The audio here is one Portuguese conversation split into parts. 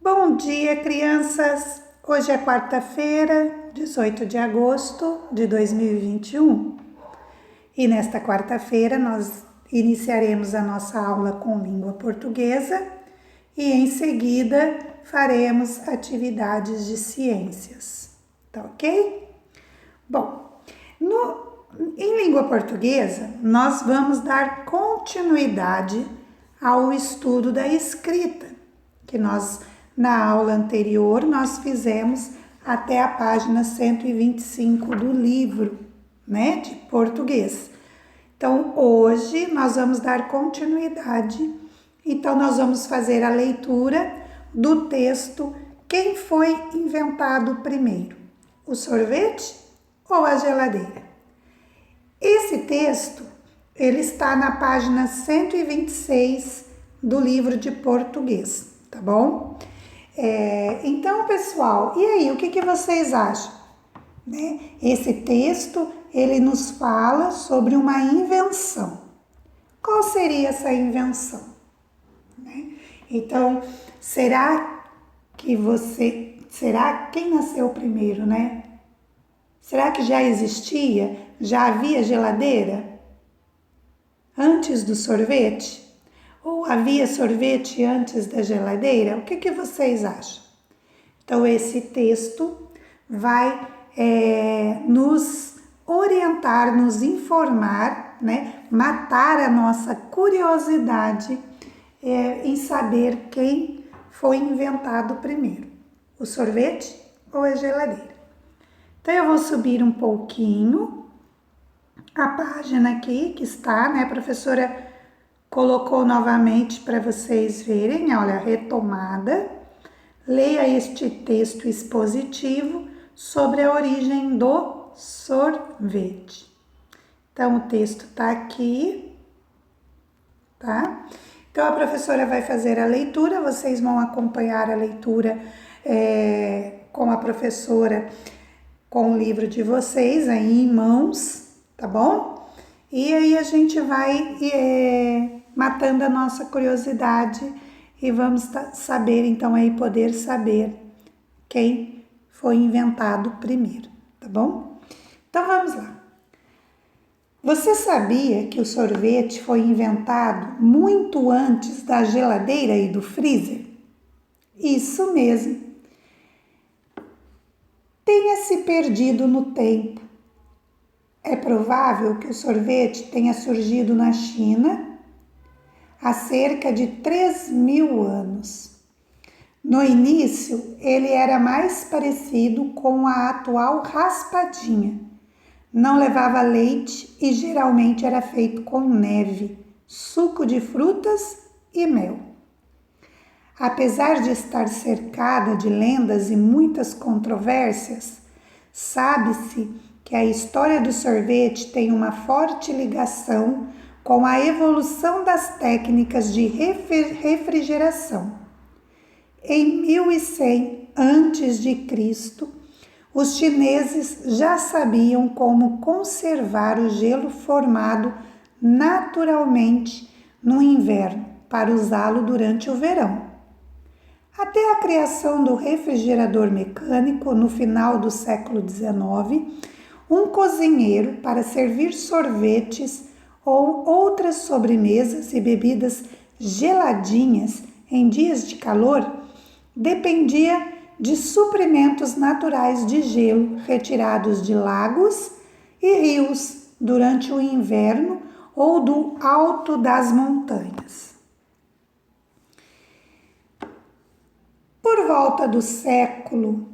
Bom dia, crianças! Hoje é quarta-feira, 18 de agosto de 2021 e nesta quarta-feira nós iniciaremos a nossa aula com língua portuguesa e em seguida faremos atividades de ciências, tá ok? Bom, em língua portuguesa nós vamos dar continuidade ao estudo da escrita, que na aula anterior nós fizemos até a página 125 do livro, né, de português. Então, hoje nós vamos dar continuidade. Então, nós vamos fazer a leitura do texto Quem foi inventado primeiro? O sorvete ou a geladeira? Esse texto, ele está na página 126 do livro de português, tá bom? Então, pessoal, e aí, o que vocês acham? Né? Esse texto, ele nos fala sobre uma invenção. Qual seria essa invenção? Né? Então, será quem nasceu primeiro, né? Será que já existia? Já havia geladeira? Antes do sorvete? Ou havia sorvete antes da geladeira? O que vocês acham? Então, esse texto vai nos orientar, nos informar, né? Matar a nossa curiosidade em saber quem foi inventado primeiro, o sorvete ou a geladeira. Então, eu vou subir um pouquinho a página aqui que está, né? A professora colocou novamente para vocês verem, olha, retomada. Leia este texto expositivo sobre a origem do sorvete. Então, o texto está aqui, tá? Então, a professora vai fazer a leitura, vocês vão acompanhar a leitura com a professora, com o livro de vocês aí em mãos, tá bom? E aí a gente vai matando a nossa curiosidade e vamos saber, então, aí poder saber quem foi inventado primeiro, tá bom? Então, vamos lá. Você sabia que o sorvete foi inventado muito antes da geladeira e do freezer? Isso mesmo. Tenha se perdido no tempo. É provável que o sorvete tenha surgido na China há cerca de 3.000 anos. No início, ele era mais parecido com a atual raspadinha. Não levava leite e geralmente era feito com neve, suco de frutas e mel. Apesar de estar cercada de lendas e muitas controvérsias, sabe-se que a história do sorvete tem uma forte ligação com a evolução das técnicas de refrigeração. Em 1100 a.C., os chineses já sabiam como conservar o gelo formado naturalmente no inverno para usá-lo durante o verão. Até a criação do refrigerador mecânico no final do século XIX, um cozinheiro, para servir sorvetes ou outras sobremesas e bebidas geladinhas em dias de calor, dependia de suprimentos naturais de gelo retirados de lagos e rios durante o inverno ou do alto das montanhas. Por volta do século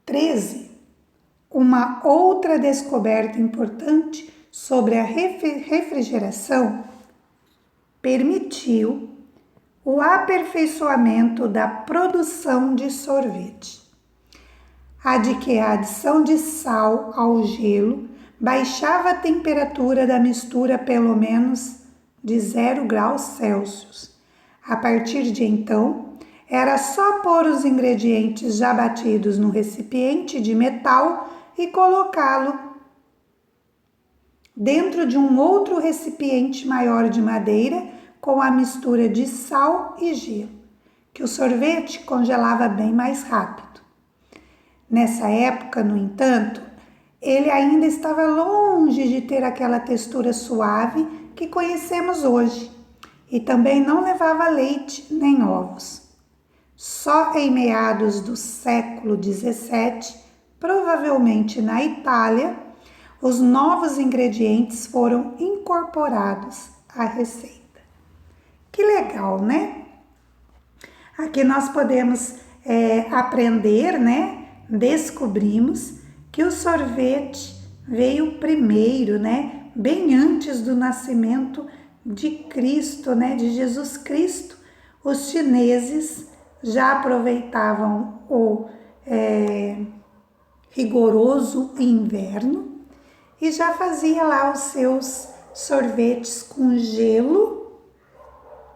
XIII, uma outra descoberta importante sobre a refrigeração permitiu o aperfeiçoamento da produção de sorvete. A adição de sal ao gelo baixava a temperatura da mistura pelo menos de 0 graus Celsius. A partir de então, era só pôr os ingredientes já batidos no recipiente de metal e colocá-lo dentro de um outro recipiente maior de madeira com a mistura de sal e gelo, que o sorvete congelava bem mais rápido. Nessa época, no entanto, ele ainda estava longe de ter aquela textura suave que conhecemos hoje e também não levava leite nem ovos. Só em meados do século XVII, provavelmente na Itália, os novos ingredientes foram incorporados à receita. Que legal, né? Aqui nós podemos aprender, né? Descobrimos que o sorvete veio primeiro, né? Bem antes do nascimento de Cristo, né? De Jesus Cristo. Os chineses já aproveitavam o rigoroso inverno e já fazia lá os seus sorvetes com gelo,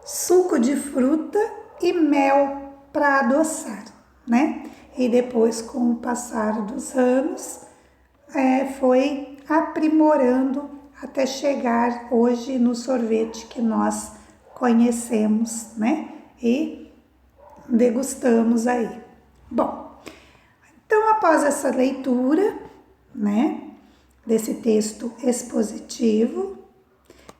suco de fruta e mel para adoçar, né? E depois, com o passar dos anos, foi aprimorando até chegar hoje no sorvete que nós conhecemos, né? E degustamos aí. Bom, então após essa leitura, né, desse texto expositivo,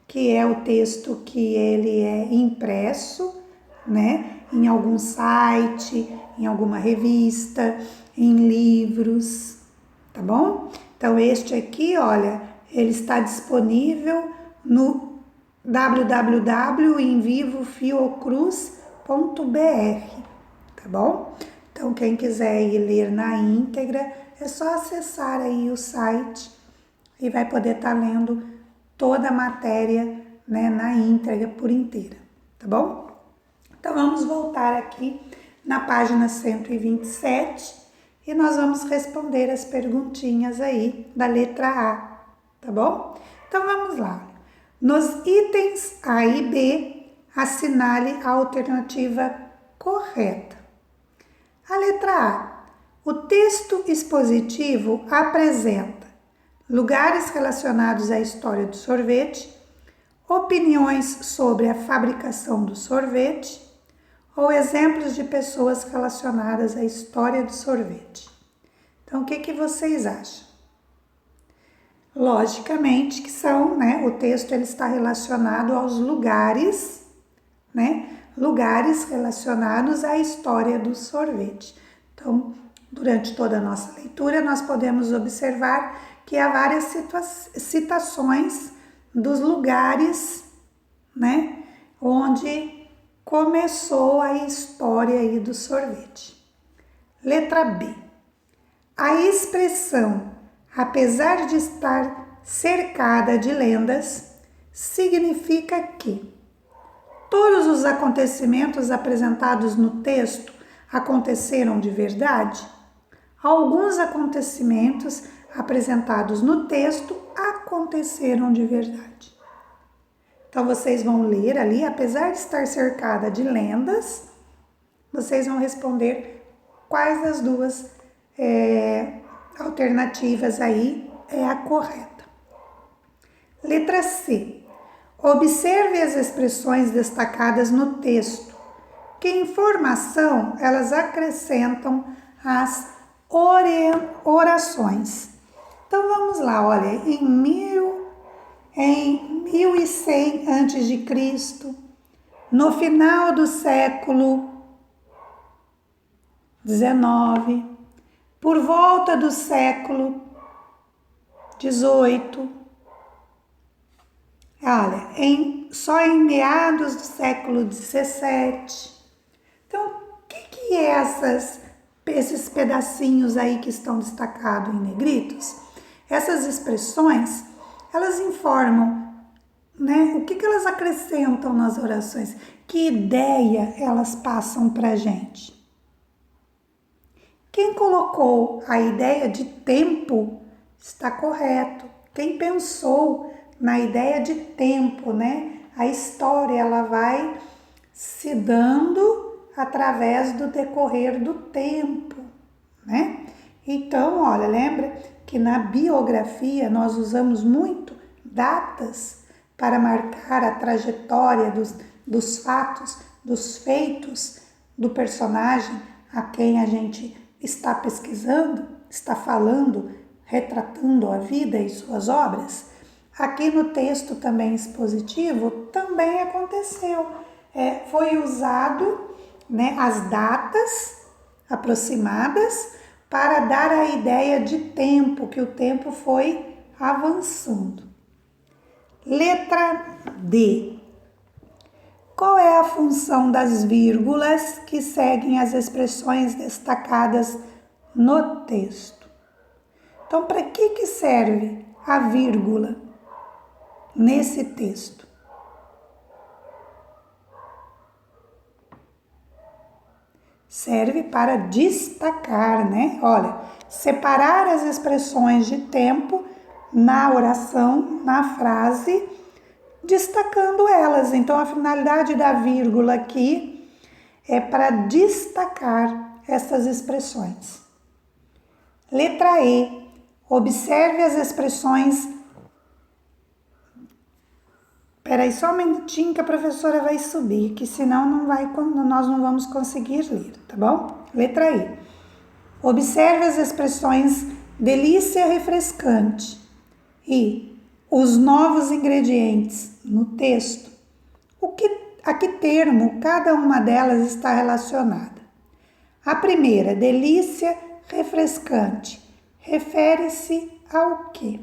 que é o texto que ele é impresso, né, em algum site, em alguma revista, em livros, tá bom? Então este aqui, olha, ele está disponível no www.envivofiocruz.br, tá bom? Então quem quiser ir ler na íntegra, é só acessar aí o site e vai poder estar lendo toda a matéria, né, na íntegra por inteira, tá bom? Então vamos voltar aqui na página 127 e nós vamos responder as perguntinhas aí da letra A, tá bom? Então vamos lá. Nos itens A e B, assinale a alternativa correta. A letra A. O texto expositivo apresenta lugares relacionados à história do sorvete, opiniões sobre a fabricação do sorvete ou exemplos de pessoas relacionadas à história do sorvete. Então, o que vocês acham? Logicamente que são, né, o texto ele está relacionado aos lugares, né, lugares relacionados à história do sorvete. Então, durante toda a nossa leitura, nós podemos observar que há várias citações dos lugares, né, onde começou a história aí do sorvete. Letra B. A expressão, apesar de estar cercada de lendas, significa que todos os acontecimentos apresentados no texto aconteceram de verdade? Alguns acontecimentos apresentados no texto aconteceram de verdade. Então, vocês vão ler ali, apesar de estar cercada de lendas, vocês vão responder quais das duas alternativas aí é a correta. Letra C. Observe as expressões destacadas no texto. Que informação elas acrescentam às orações? Então vamos lá, olha, em 1100 a.C., no final do século XIX, por volta do século XVIII, olha, só em meados do século XVII. Então, o que é esses pedacinhos aí que estão destacados em negritos? Essas expressões, elas informam, né? O que elas acrescentam nas orações? Que ideia elas passam para a gente? Quem colocou a ideia de tempo está correto. Quem pensou na ideia de tempo, né? A história ela vai se dando através do decorrer do tempo, né? Então, olha, lembra que na biografia nós usamos muito datas para marcar a trajetória dos fatos, dos feitos do personagem a quem a gente está pesquisando, está falando, retratando a vida e suas obras. Aqui no texto também expositivo também aconteceu. Foi usado, né, as datas aproximadas para dar a ideia de tempo, que o tempo foi avançando. Letra D. Qual é a função das vírgulas que seguem as expressões destacadas no texto? Então, para que serve a vírgula nesse texto? Serve para destacar, né? Olha, separar as expressões de tempo na oração, na frase, destacando elas. Então, a finalidade da vírgula aqui é para destacar essas expressões. Letra E. Observe as expressões. Espera aí só um minutinho que a professora vai subir, que senão nós não vamos conseguir ler, tá bom? Letra E. Observe as expressões delícia refrescante e os novos ingredientes no texto. A que termo cada uma delas está relacionada? A primeira, delícia refrescante, refere-se ao quê?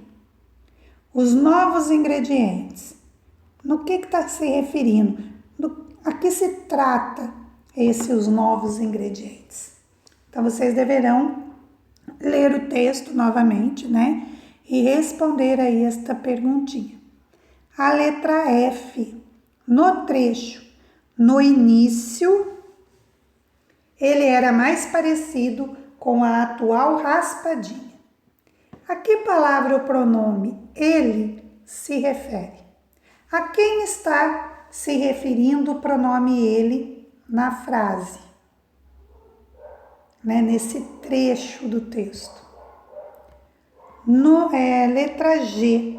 Os novos ingredientes. No que está se referindo? A que se trata os novos ingredientes? Então, vocês deverão ler o texto novamente, né? E responder aí esta perguntinha. A letra F. No trecho, no início, ele era mais parecido com a atual raspadinha. A que palavra o pronome ele se refere? A quem está se referindo o pronome ele na frase, né, nesse trecho do texto? Letra G.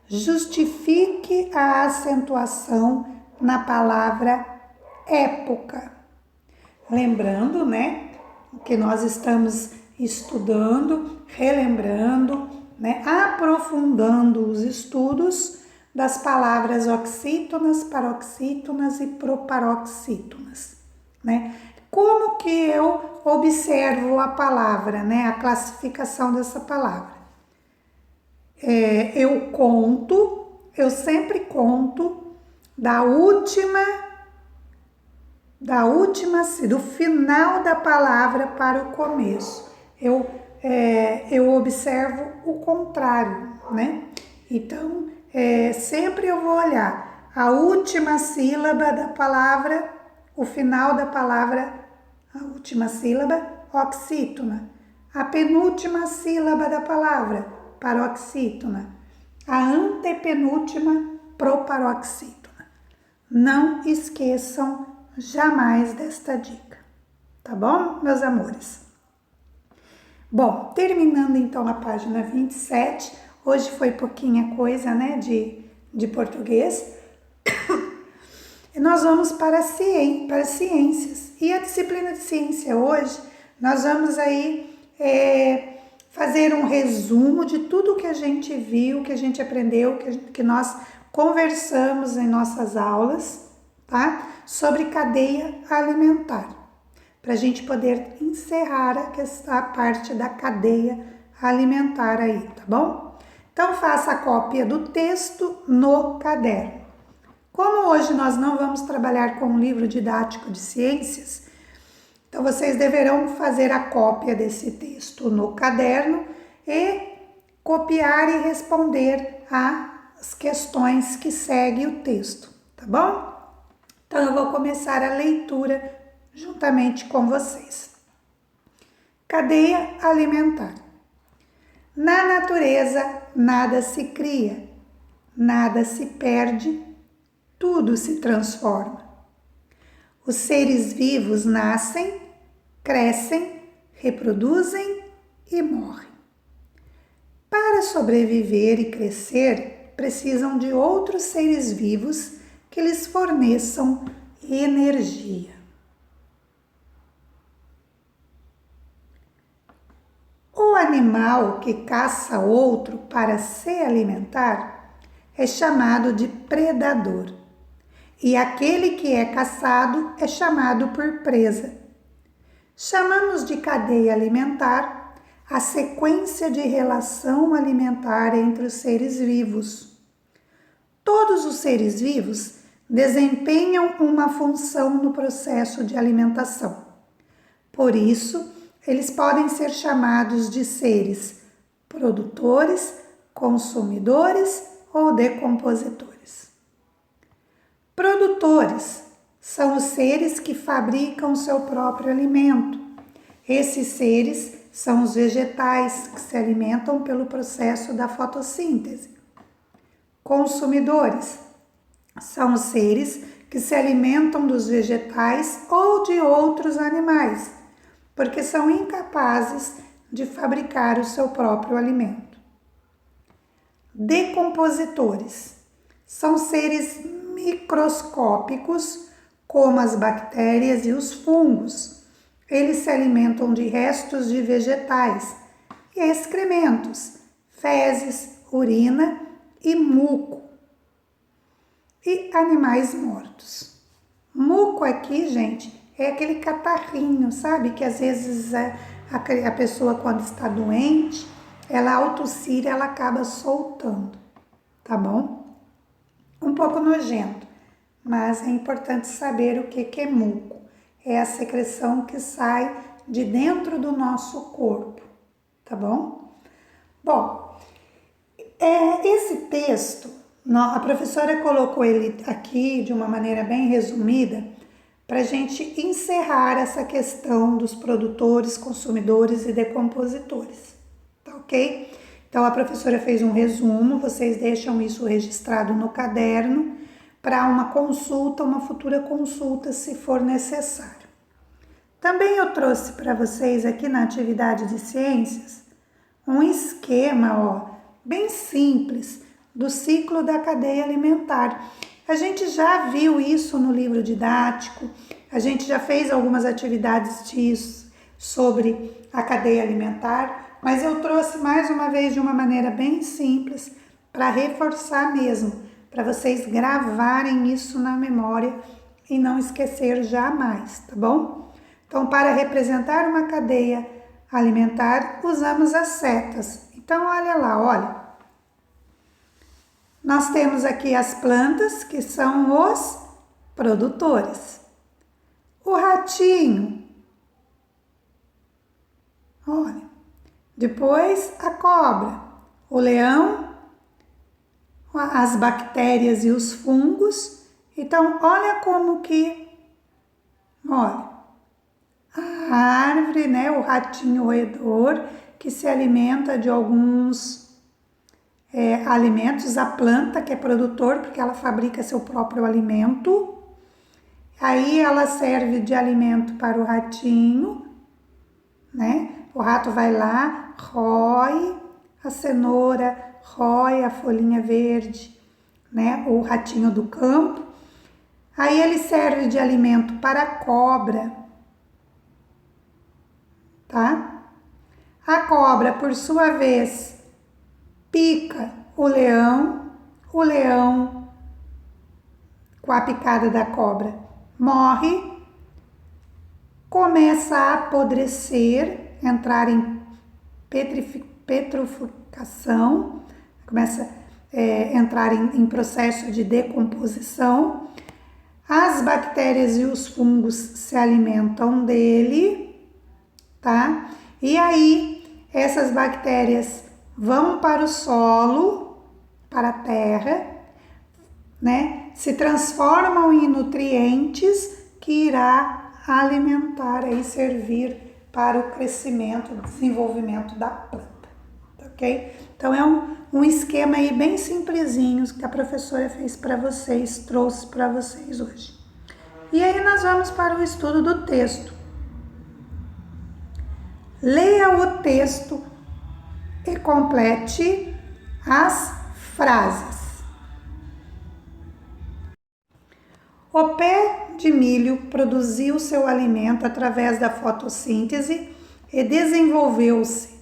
Justifique a acentuação na palavra época. Lembrando, né, que nós estamos estudando, relembrando, né, aprofundando os estudos das palavras oxítonas, paroxítonas e proparoxítonas, né? Como que eu observo a palavra, né? A classificação dessa palavra. Eu sempre conto do final da palavra para o começo. Eu observo o contrário, né? Então, sempre eu vou olhar a última sílaba da palavra, o final da palavra, a última sílaba, oxítona. A penúltima sílaba da palavra, paroxítona. A antepenúltima, proparoxítona. Não esqueçam jamais desta dica, tá bom, meus amores? Bom, terminando então a página 27, hoje foi pouquinha coisa, né, de português. E nós vamos para ciências. E a disciplina de ciência hoje, nós vamos aí fazer um resumo de tudo que a gente viu, que a gente aprendeu, que nós conversamos em nossas aulas, tá? Sobre cadeia alimentar. Para a gente poder encerrar a parte da cadeia alimentar aí, tá bom? Então, faça a cópia do texto no caderno. Como hoje nós não vamos trabalhar com um livro didático de ciências, então vocês deverão fazer a cópia desse texto no caderno e copiar e responder às questões que seguem o texto, tá bom? Então, eu vou começar a leitura juntamente com vocês. Cadeia alimentar. Na natureza, nada se cria, nada se perde, tudo se transforma. Os seres vivos nascem, crescem, reproduzem e morrem. Para sobreviver e crescer, precisam de outros seres vivos que lhes forneçam energia. animal que caça outro para se alimentar é chamado de predador, e aquele que é caçado é chamado por presa. Chamamos de cadeia alimentar a sequência de relação alimentar entre os seres vivos. Todos os seres vivos desempenham uma função no processo de alimentação. Por isso, eles podem ser chamados de seres produtores, consumidores ou decompositores. Produtores são os seres que fabricam seu próprio alimento. Esses seres são os vegetais que se alimentam pelo processo da fotossíntese. Consumidores são os seres que se alimentam dos vegetais ou de outros animais, porque são incapazes de fabricar o seu próprio alimento. Decompositores são seres microscópicos, como as bactérias e os fungos. Eles se alimentam de restos de vegetais e excrementos, fezes, urina e muco, e animais mortos. Muco aqui, gente, é aquele catarrinho, sabe? Que às vezes a pessoa, quando está doente, ela ao tossir, ela acaba soltando, tá bom? Um pouco nojento, mas é importante saber o que é muco. É a secreção que sai de dentro do nosso corpo, tá bom? Bom, esse texto, a professora colocou ele aqui de uma maneira bem resumida para a gente encerrar essa questão dos produtores, consumidores e decompositores, tá ok? Então a professora fez um resumo, vocês deixam isso registrado no caderno para uma consulta, uma futura consulta, se for necessário. Também eu trouxe para vocês aqui na atividade de ciências um esquema, bem simples, do ciclo da cadeia alimentar. A gente já viu isso no livro didático, a gente já fez algumas atividades disso sobre a cadeia alimentar, mas eu trouxe mais uma vez de uma maneira bem simples para reforçar mesmo, para vocês gravarem isso na memória e não esquecer jamais, tá bom? Então, para representar uma cadeia alimentar, usamos as setas. Então, olha lá, olha. Nós temos aqui as plantas, que são os produtores. O ratinho, olha. Depois a cobra, o leão, as bactérias e os fungos. Então, olha como que, olha, a árvore, né, o ratinho roedor, que se alimenta de alguns alimentos, a planta que é produtor, porque ela fabrica seu próprio alimento. Aí ela serve de alimento para o ratinho, né? O rato vai lá, rói a cenoura, rói a folhinha verde, né? O ratinho do campo. Aí ele serve de alimento para a cobra, tá? A cobra, por sua vez, pica o leão, com a picada da cobra, morre, começa a apodrecer, entrar em petrificação, começa a entrar em processo de decomposição. As bactérias e os fungos se alimentam dele, tá? E aí, essas bactérias vão para o solo, para a terra, né? Se transformam em nutrientes que irá alimentar e servir para o crescimento, desenvolvimento da planta, ok? Então é um esquema aí bem simplesinho que a professora fez para vocês, trouxe para vocês hoje. E aí nós vamos para o estudo do texto. Leia o texto e complete as frases. O pé de milho produziu seu alimento através da fotossíntese e desenvolveu-se.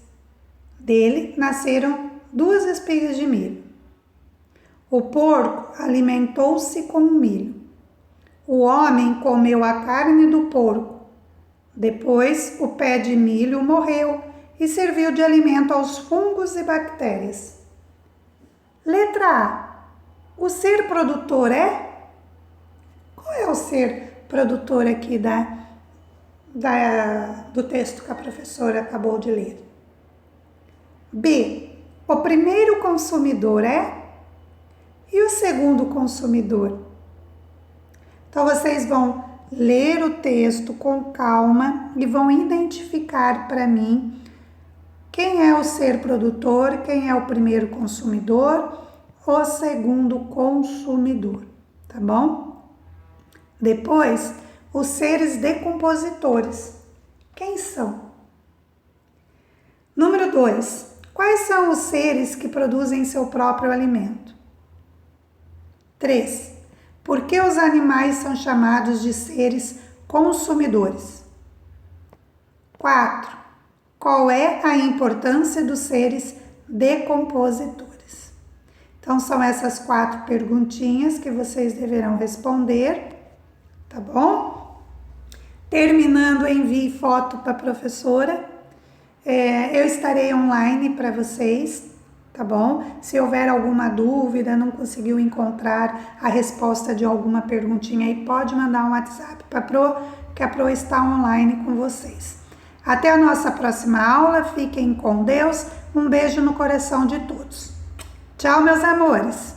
Dele nasceram 2 espigas de milho. O porco alimentou-se com o milho. O homem comeu a carne do porco. Depois, o pé de milho morreu e serviu de alimento aos fungos e bactérias. Letra A. O ser produtor é? Qual é o ser produtor aqui do texto que a professora acabou de ler? B. O primeiro consumidor é? E o segundo consumidor? Então, vocês vão ler o texto com calma e vão identificar para mim quem é o ser produtor, quem é o primeiro consumidor, o segundo consumidor, tá bom? Depois, os seres decompositores. Quem são? Número 2. Quais são os seres que produzem seu próprio alimento? 3. Por que os animais são chamados de seres consumidores? 4. Qual é a importância dos seres decompositores? Então, são essas 4 perguntinhas que vocês deverão responder, tá bom? Terminando, envie foto para a professora. Eu estarei online para vocês, tá bom? Se houver alguma dúvida, não conseguiu encontrar a resposta de alguma perguntinha aí, pode mandar um WhatsApp para a Pro, que a Pro está online com vocês. Até a nossa próxima aula, fiquem com Deus, um beijo no coração de todos. Tchau, meus amores!